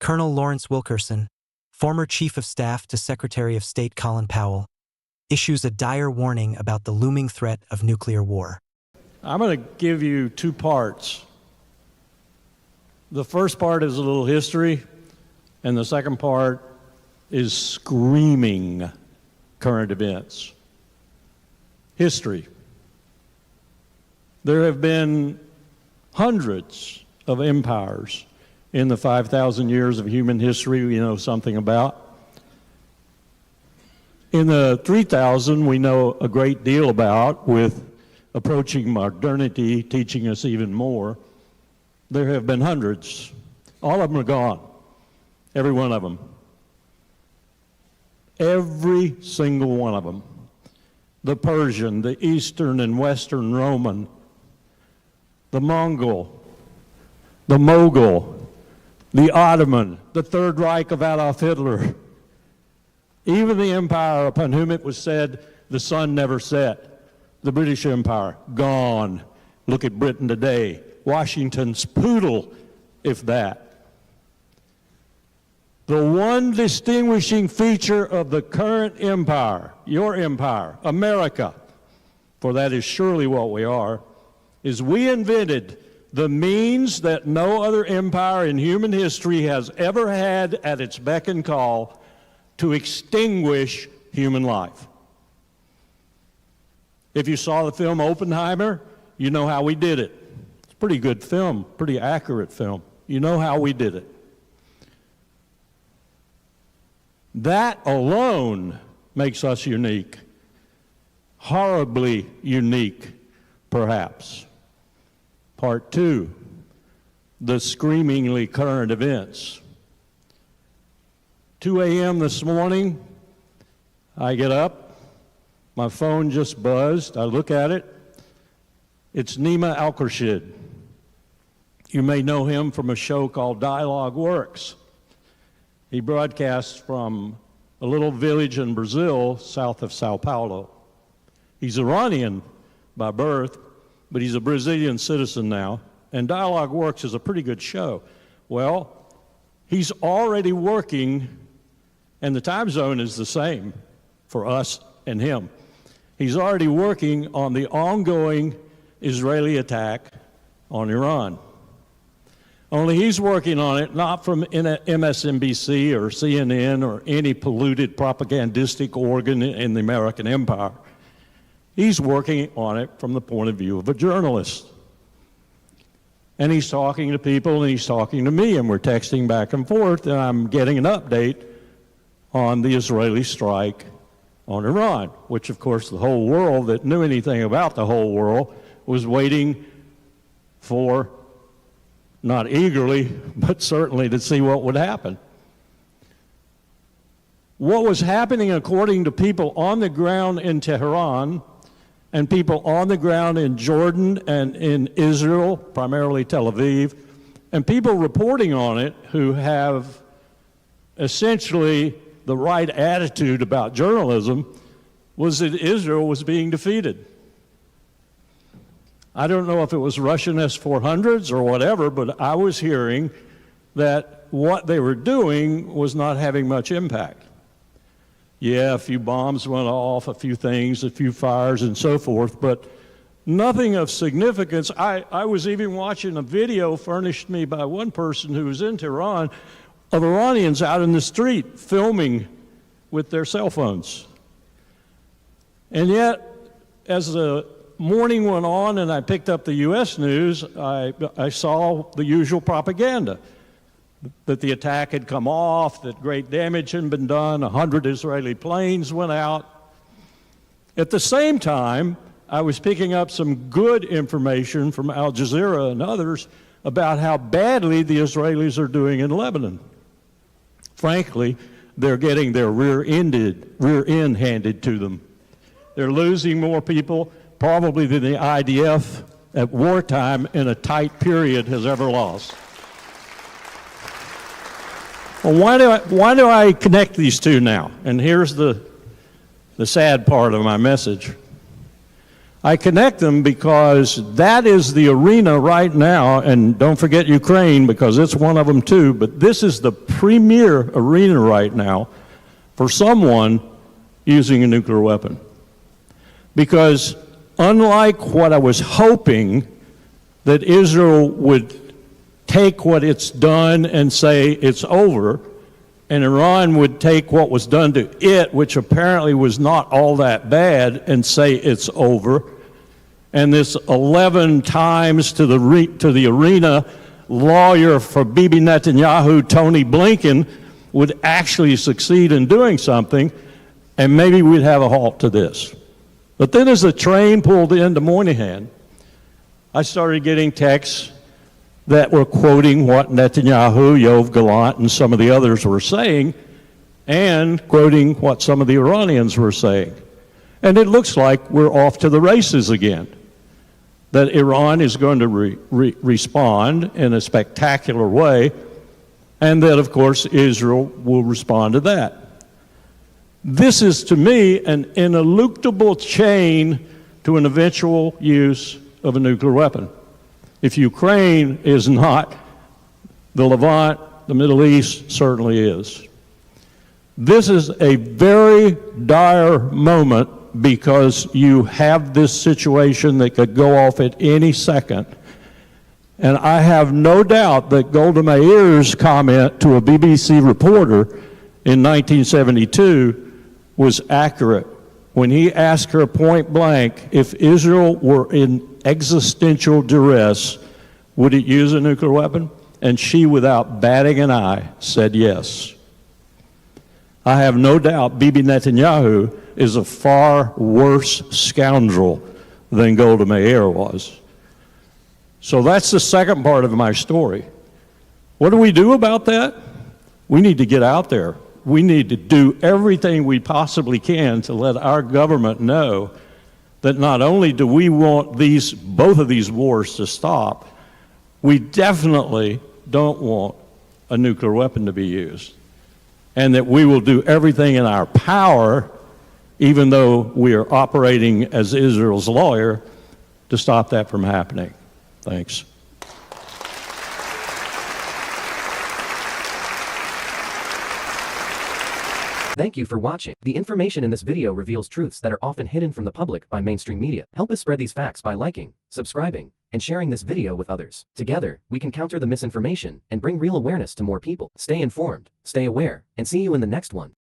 Col Lawrence Wilkerson, former Chief of Staff to Secretary of State Colin Powell, issues a dire warning about the looming threat of nuclear war. I'm going to give you two parts. The first part is a little history, and the second part is screaming current events. History. There have been hundreds of empires in the 5,000 years of human history we know something about. In the 3,000 we know a great deal about, with approaching modernity teaching us even more. There have been hundreds. All of them are gone. Every one of them. Every single one of them. The Persian, the Eastern and Western Roman, the Mongol, the Mughal, the Ottoman, the Third Reich of Adolf Hitler, even the empire upon whom it was said the sun never set, the British Empire, gone. Look at Britain today. Washington's poodle, if that. The one distinguishing feature of the current empire, your empire, America, for that is surely what we are, is we invented the means that no other empire in human history has ever had at its beck and call to extinguish human life. If you saw the film Oppenheimer, you know how we did it. It's a pretty good film, pretty accurate film. You know how we did it. That alone makes us unique, horribly unique, perhaps. Part two, the screamingly current events. 2 a.m. this morning, I get up, my phone just buzzed, I look at it, it's Nima Al-Khurshid. You may know him from a show called Dialogue Works. He broadcasts from a little village in Brazil, south of Sao Paulo. He's Iranian by birth, but he's a Brazilian citizen now, and Dialogue Works is a pretty good show. Well, he's already working, and the time zone is the same for us and him. He's already working on the ongoing Israeli attack on Iran. Only he's working on it not from MSNBC or CNN or any polluted propagandistic organ in the American empire. He's working on it from the point of view of a journalist. And he's talking to people and he's talking to me, and we're texting back and forth, and I'm getting an update on the Israeli strike on Iran, which of course the whole world that knew anything about the whole world was waiting for, not eagerly, but certainly to see what would happen. What was happening, according to people on the ground in Tehran and people on the ground in Jordan and in Israel, primarily Tel Aviv, and people reporting on it who have essentially the right attitude about journalism, was that Israel was being defeated. I don't know if it was Russian S-400s or whatever, but I was hearing that what they were doing was not having much impact. Yeah, a few bombs went off, a few things, a few fires and so forth, but nothing of significance. I was even watching a video furnished me by one person who was in Tehran of Iranians out in the street filming with their cell phones. And yet, as the morning went on and I picked up the U.S. news, I saw the usual propaganda, that the attack had come off, that great damage had been done, 100 Israeli planes went out. At the same time, I was picking up some good information from Al Jazeera and others about how badly the Israelis are doing in Lebanon. Frankly, they're getting their rear end handed to them. They're losing more people probably than the IDF at wartime in a tight period has ever lost. Well, why do I connect these two now? And here's the sad part of my message. I connect them because that is the arena right now, and don't forget Ukraine because it's one of them too, but this is the premier arena right now for someone using a nuclear weapon. Because unlike what I was hoping, that Israel would take what it's done and say it's over, and Iran would take what was done to it, which apparently was not all that bad, and say it's over. And this 11 times to the arena lawyer for Bibi Netanyahu, Tony Blinken, would actually succeed in doing something, and maybe we'd have a halt to this. But then as the train pulled into Moynihan, I started getting texts that were quoting what Netanyahu, Yoav Gallant, and some of the others were saying, and quoting what some of the Iranians were saying. And it looks like we're off to the races again, that Iran is going to respond in a spectacular way, and that, of course, Israel will respond to that. This is, to me, an ineluctable chain to an eventual use of a nuclear weapon. If Ukraine is not, the Levant, the Middle East certainly is. This is a very dire moment because you have this situation that could go off at any second. And I have no doubt that Golda Meir's comment to a BBC reporter in 1972 was accurate when he asked her point blank if Israel were in existential duress, would it use a nuclear weapon? And she, without batting an eye, said yes. I have no doubt Bibi Netanyahu is a far worse scoundrel than Golda Meir was. So that's the second part of my story. What do we do about that? We need to get out there. We need to do everything we possibly can to let our government know that not only do we want both of these wars to stop, we definitely don't want a nuclear weapon to be used. And that we will do everything in our power, even though we are operating as Israel's lawyer, to stop that from happening. Thanks. Thank you for watching. The information in this video reveals truths that are often hidden from the public by mainstream media. Help us spread these facts by liking, subscribing, and sharing this video with others. Together, we can counter the misinformation and bring real awareness to more people. Stay informed, stay aware, and see you in the next one.